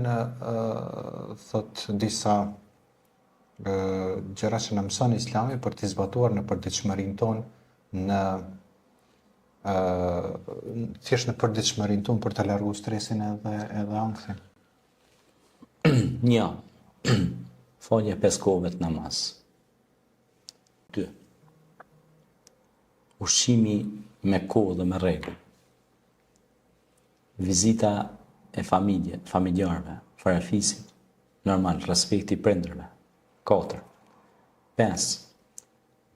janë thot disa gjëra që na mëson Islami për të zbatuar në përditshmërinë tonë në thjesht në përditshmërinë tonë për të larguar stresin edhe anksin. 1. Falje 5 kohëve të namaz. 2. Ushqimi me kohë dhe me rregull. Vizita e familjarëve, farafisit, normal, respekti prindërve. 4. 5.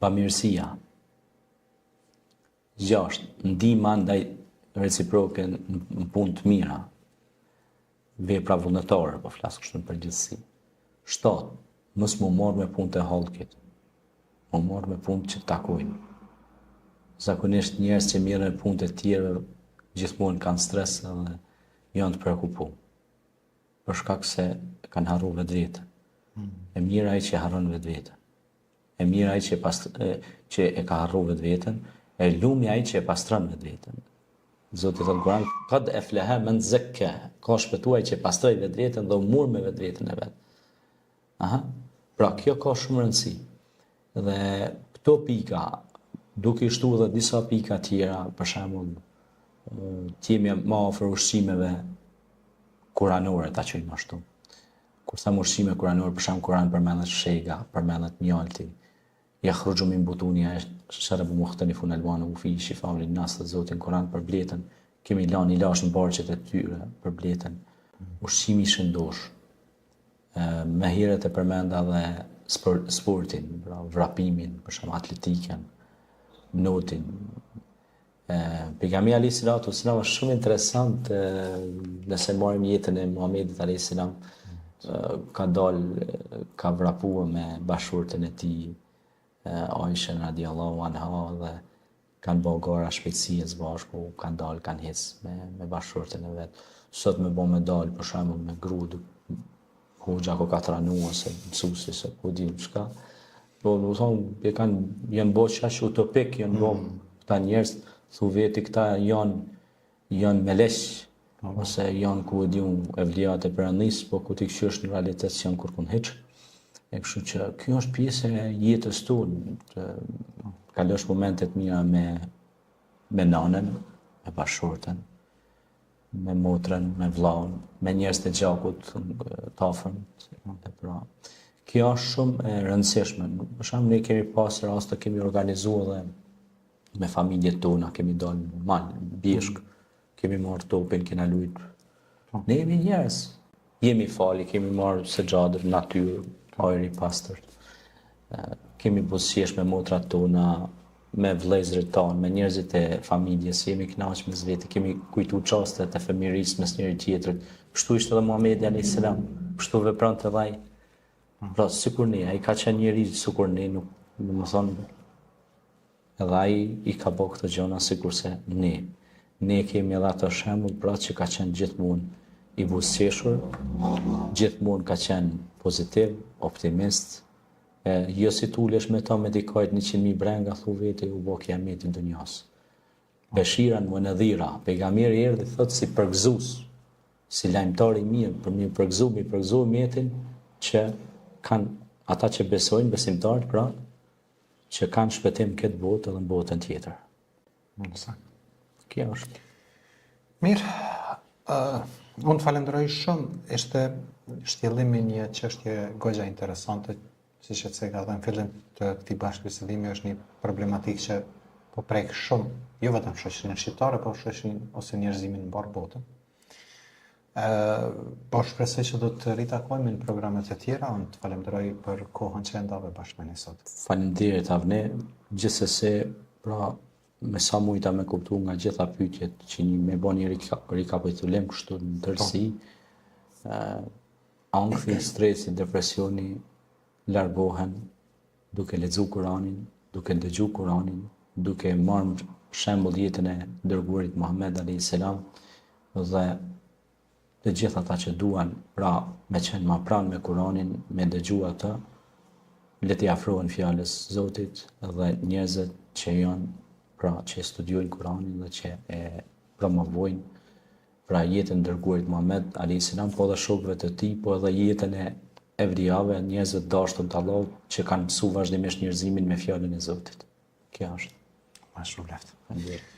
Bamirësia. 6. Ndihma ndaj reciproke në punë të mira. Vepra vullnetare, po flas kështu në përgjithësi. 7. Mos më marr me punë të hallkit. Më marr me punë që takojnë. Zakonisht njerëz që merren me punë të tjerë gjithmonë kanë stres dhe janë të prekupuar. Për shkak se kanë harruar vetveten. E mirë ai që harron vetveten. E mirë ai që e ka harruar vetveten, e lumi ai që e pastron vetveten. Zoti thot Kur'an, qad aflaha man zakka, ka shpëtuar që pastroi vetveten dhe u mur me vetveten e vet. Pra kjo ka shumë rëndësi. Dhe këto pika, duke shtuar edhe disa pika tjera, për shembull, të jemi më afër ushqimeve kuranore, ta quajmë ashtu. Kur them ushqime kuranore, për shembull Kur'an përmendet shega, përmendet mjalti. Yakhruju min butuniha sharabu mukhtalifun alwanu fi shifa'un lin-nas, Zoti në Kur'an për bletën, kemi lanë ilash në barqet e tyre për bletën. Ushqimi i shëndosh. Më herët e përmenda dhe sportin, pra vrapimin, për shembull atletikën, notin. Pejgamberi alayhis salatu wassalam është shumë interesant nëse marrim jetën e Muhamedit alayhis salam, ka vrapuar me bashkëshorten e tij, Aisha radiallahu anha, dhe kanë bërë gara shpejtësie së bashku, kanë dalë, kanë ecë me bashkëshorten e vet. Sot me bë me dalë, për shembull me gru, hoxha ko ka tranu ose mësuesi se po di çka. Po do të thonë janë bërë çaq utopik, janë bërë këta njerëz, thu veti këta janë meleq, ose janë ku e diun evliat e Perëndis, po ku ti qysh në realitet janë kurkun hiç. E kështu që kjo është pjesë e jetës tonë, të kalosh momentet mira me nanën, me bashkëshorten, me motrën, me vllaun, me njerëz të gjakut të afërm. Pra, kjo është shumë e rëndësishme. Për shembull, ne kemi pas raste, kemi organizuar dhe me familjet tona, kemi dalë mal, bjeshk, kemi marrë topin, kena lujt. Ne jemi njerëz, jemi fali, kemi marrë sexhadër, natyrë, ajri pastërt. Kemi buzëqesh me motrat tona, me vëllezërit tonë, me njerëzit e familjes, jemi kënaqur me vetë, kemi kujtuar çastet e fëmijërisë mes njëri tjetrit. Kështu ishte edhe Muhamedi alayhis salam, kështu vepronte edhe ai. Pra sikur ne, ai ka qenë njeri sikur ne, nuk më thonë, edhe ai i ka bërë këto gjëra sikurse ne. Ne kemi edhe ato shembull pra që ka qenë gjithmonë i buzëqeshur, gjithmonë ka qenë pozitiv, optimist, jo si t'ulesh me ta me dikajt 100.000 brenga, thu vete, u bo kiametin dunjas. Beshiran më nëdhira, pejgamberi erdhi thot si përgëzues, si lajmtar i mirë, për mi përgëzu mjetin që kanë ata që besojnë, besimtarët, pra, që kanë shpëtim këtë botë edhe në botën tjetër. Kjo është. Mirë, unë falenderoj shumë, ishte shtjellimi një çështje goxha interesante, siç e thënë edhe në fillim të këtij bashkëbisedimi, është një problematikë që po prek shumë, jo vetëm shoqërinë shqiptare, por shoqërinë ose njerëzimin në mbar botën. Po shpresoj që do të ritakojmë në programet e tjera. Unë të falenderoj për kohën që ndave bashkë me ne sot. Faleminderit Avne, gjithsesi, pra me sa mujta me kuptu nga gjitha pyetjet që me bën një rikapitulim kështu në tërësi, ankthi, stresi, depresioni largohen duke lexuar Kur'anin, duke dëgjuar Kur'anin, duke marrë shembull jetën e dërguarit Muhammed alayhis salam, dhe të gjitha ata që duan, pra me qenë ma pranë me Kur'anin, me dëgjuar atë, le t'i afrohen fjalës Zotit dhe njerëzit që janë, pra që studiojnë Kur'anin dhe që e promovojnë pra jetën e dërguarit Muhammed alayhis salam, po edhe shokëve të tij, po edhe jetën e evrijave, njerëzve të dashur të Allahut që kanë mësuar vazhdimisht njerëzimin me fjalën e Zotit. Kjo është. Ma shumë leftë. Faleminderit.